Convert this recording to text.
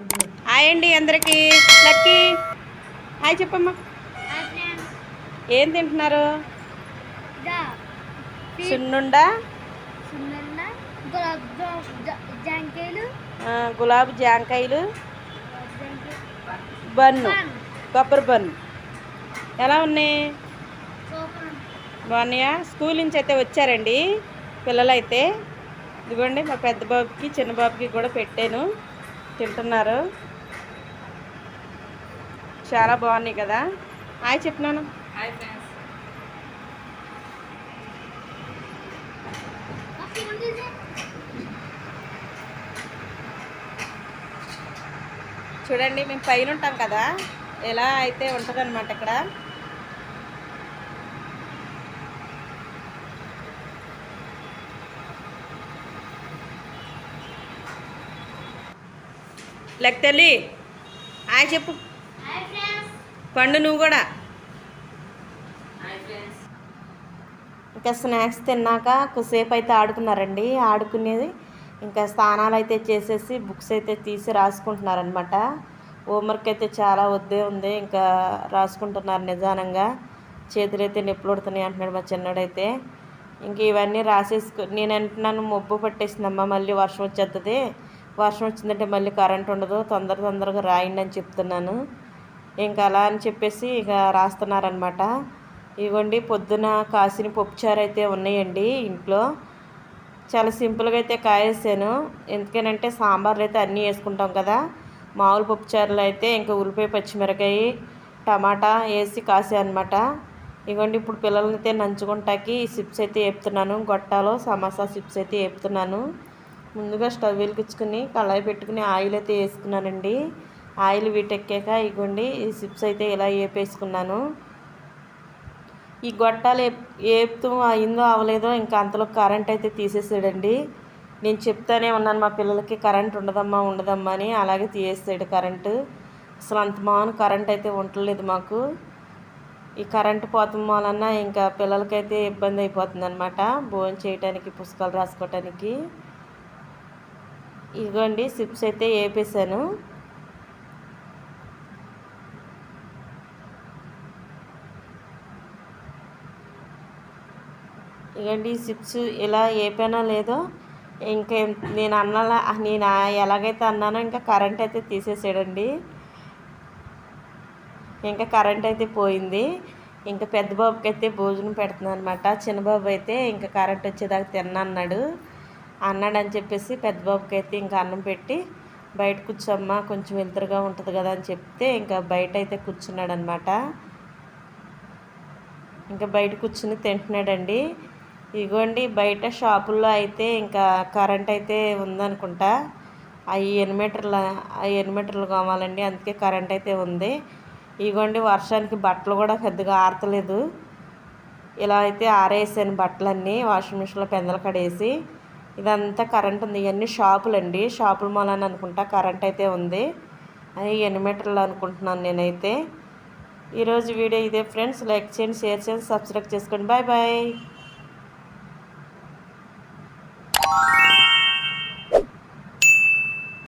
Hi అండి అందరికీ. Lucky hi చెప్పమ్మా. ఏం తింటున్నారు? సున్నుండా, గులాబీ జాంకాయలు, బన్ను, కొబ్బరి బన్ను. ఎలా ఉన్నాయి? బాగున్నాయా? స్కూల్ నుంచి అయితే వచ్చారండి పిల్లలైతే. ఇదిగోండి మా పెద్ద బాబుకి చిన్న బాబుకి కూడా పెట్టాను, తింటున్నారు. చాలా బాగున్నాయి కదా. హాయ్ చెప్పినాను. చూడండి మేము పైన ఉంటాం కదా, ఎలా అయితే ఉంటుంది అనమాట ఇక్కడ. లెక్క తల్లి హాయ్ చెప్పు. పండు నువ్వు కూడా. ఇంకా స్నాక్స్ తిన్నాక కొద్దిసేపు అయితే ఆడుకున్నారండి. ఆడుకునేది ఇంకా స్నానాలు అయితే చేసేసి బుక్స్ అయితే తీసి రాసుకుంటున్నారనమాట. హోంవర్క్ అయితే చాలా వద్దే ఉంది, ఇంకా రాసుకుంటున్నారు. నిదానంగా చేతులు అయితే నొప్పులు పడుతున్నాయి అంటున్నాడు మా చిన్నోడైతే. ఇంక ఇవన్నీ నేను అంటున్నాను మబ్బు పట్టేసిందమ్మా, మళ్ళీ వర్షం వచ్చేస్తుంది, వర్షం వచ్చిందంటే మళ్ళీ కరెంట్ ఉండదు, తొందరగా రాయండి అని చెప్తున్నాను. ఇంకా అలా అని చెప్పేసి ఇక రాస్తున్నారనమాట. ఇవ్వండి పొద్దున కాసిన పప్పుచారు అయితే ఉన్నాయండి ఇంట్లో. చాలా సింపుల్గా అయితే కాయేసాను, ఎందుకనంటే సాంబార్లు అయితే అన్నీ వేసుకుంటాం కదా. మామూలు పప్పుచారులు అయితే ఇంకా ఉల్లిపాయ పచ్చిమిరకాయ టమాటా వేసి కాసే అనమాట. ఇవ్వండి ఇప్పుడు పిల్లలైతే నంచుకుంటాకి చిప్స్ అయితే వేపుతున్నాను. గొట్టాలో సమోసా చిప్స్ అయితే వేపుతున్నాను. ముందుగా స్టవ్ వెలిగించుకుని కళాయి పెట్టుకుని ఆయిల్ అయితే వేసుకున్నానండి. ఆయిల్ వీటెక్కాక ఇగోండి ఈ చిప్స్ అయితే ఇలా వేపేసుకున్నాను. ఈ గొట్టాలు వేపుతూ అయిందో అవలేదో ఇంకా అంతలో కరెంట్ అయితే తీసేసాడండి. నేను చెప్తానే ఉన్నాను మా పిల్లలకి కరెంట్ ఉండదమ్మా అని, అలాగే తీసేసాడు కరెంటు. అసలు అంత మాను కరెంట్ అయితే ఉండలేదు మాకు. ఈ కరెంటు పోతం వలన ఇంకా పిల్లలకైతే ఇబ్బంది అయిపోతుంది అనమాట, భోజనం చేయడానికి పుస్తకాలు రాసుకోవటానికి. ఇదిగోండి చిప్స్ అయితే వేపేసాను. ఇవ్వండి చిప్స్ ఇలా వేపానో లేదో ఇంకా నేను ఎలాగైతే అన్నానో ఇంకా కరెంట్ అయితే తీసేసాడండి. ఇంకా కరెంట్ అయితే పోయింది. ఇంకా పెద్ద బాబుకి అయితే భోజనం పెడుతున్నాను అనమాట. చిన్నబాబు అయితే ఇంకా కరెంట్ వచ్చేదాకా తిన్నాడు అని చెప్పేసి పెద్ద బాబుకి అయితే ఇంకా అన్నం పెట్టి బయట కూర్చోమ్మా కొంచెం వెలుతురుగా ఉంటుంది కదా అని చెప్తే ఇంకా బయట అయితే కూర్చున్నాడు అనమాట. ఇంకా బయట కూర్చుని తింటున్నాడండి. ఇగోండి బయట షాపుల్లో అయితే ఇంకా కరెంట్ అయితే ఉందనుకుంటా. అవి ఎనిమీటర్లు కావాలండి, అందుకే కరెంట్ అయితే ఉంది. ఇగోండి వర్షానికి బట్టలు కూడా పెద్దగా ఆరతలేదు. ఇలా అయితే ఆరేసాను బట్టలన్నీ వాషింగ్ మిషన్లో పెందలు కడేసి. ఇదంతా కరెంట్ ఉంది. ఇవన్నీ షాపులండి, షాపుల మూలాన్ని అనుకుంటా కరెంట్ అయితే ఉంది. అది ఎనిమీటర్లు అనుకుంటున్నాను నేనైతే. ఈరోజు వీడియో ఇదే ఫ్రెండ్స్. లైక్ చేయండి, షేర్ చేయండి, సబ్స్క్రైబ్ చేసుకోండి. Bye bye.